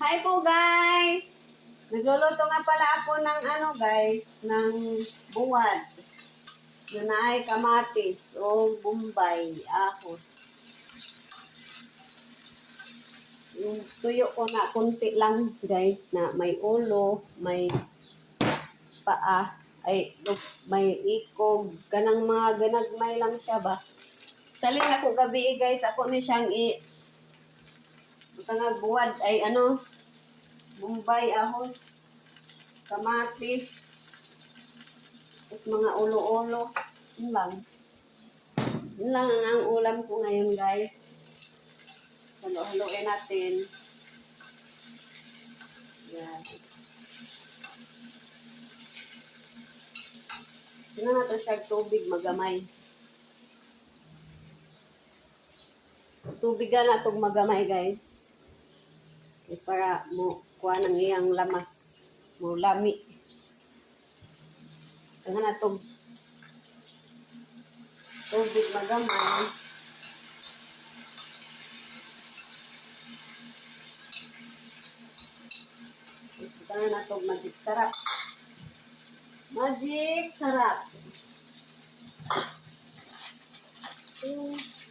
Hi po guys! Nagluluto nga pala ako ng guys, ng buwad. Yun na ay kamatis o bombay, ahos. Yung tuyo ko na kunti lang guys, na may ulo, may paa, may ikog, kanang mga ganagmay lang siya ba. Salin ako gabi guys, ako ni siyang Tangag buwad ay bombay, ahos, kamatis, at mga ulo-ulo. Yun lang. Yun lang ang ulam ko ngayon guys. Halo-haloin natin. Yan. Tingnan natin siya tubig magamay. Tubigan na itong magamay guys. Para mo kuha ng iyang lamas. Mo lami. Tingnan na itong tubig magamay. Tingnan na itong magic sarap. Magic sarap.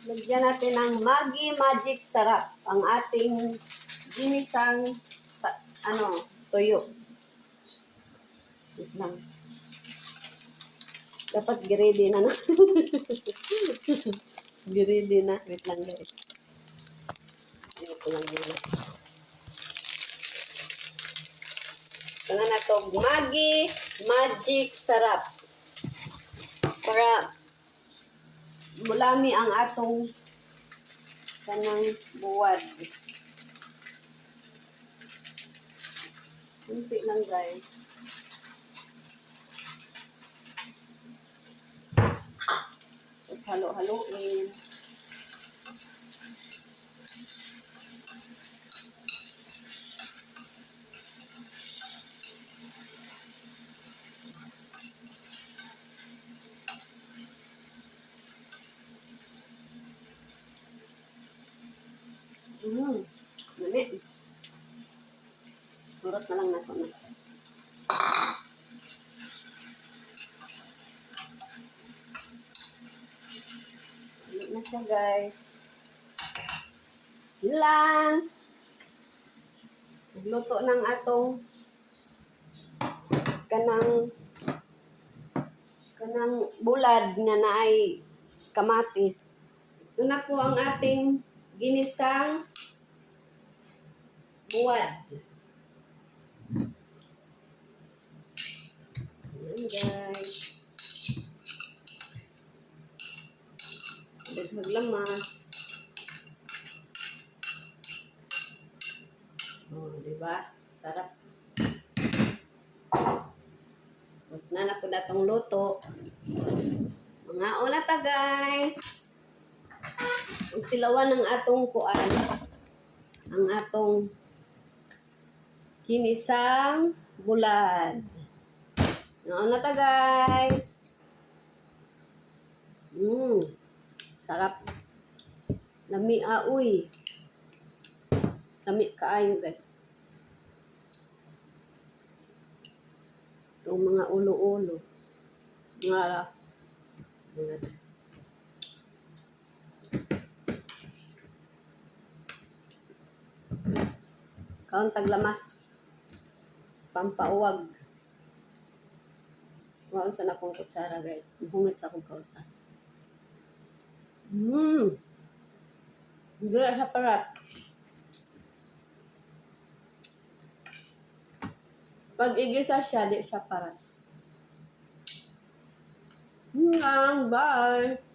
Lagyan natin ng Maggi Magic Sarap ang ating ginisang tuyo. Wait lang. Dapat giredy na. Giredy na. Wait lang guys. Ito lang muna. Tingnan na ito. Maggi Magic Sarap. Para mulami ang atong kanang buwad. Kunti lang guys. Tapos halo-haloin. Dali. Surot na lang nato na. Dali na siya guys. Yun lang. Nagluto ng atong kanang bulad nga naay kamatis. Ito na po ang ating ginisang buwad. Ayan guys. Daghag lamas. Oh, diba? Sarap. Tapos na po na itong luto. Mga una ta guys. Ang tilawan ng atong kuan. Ang atong kinisang bulad. Mga una ta guys. Sarap. Lami uy. Lami kaayo guys. Itong mga ulo-ulo. Mga kaon taglamas. Pampauwag. Waon sa nakong kutsara guys. Hungit sa akong kausa. Hindi sa parat. Pag igisa siya, di siya parat. Bye!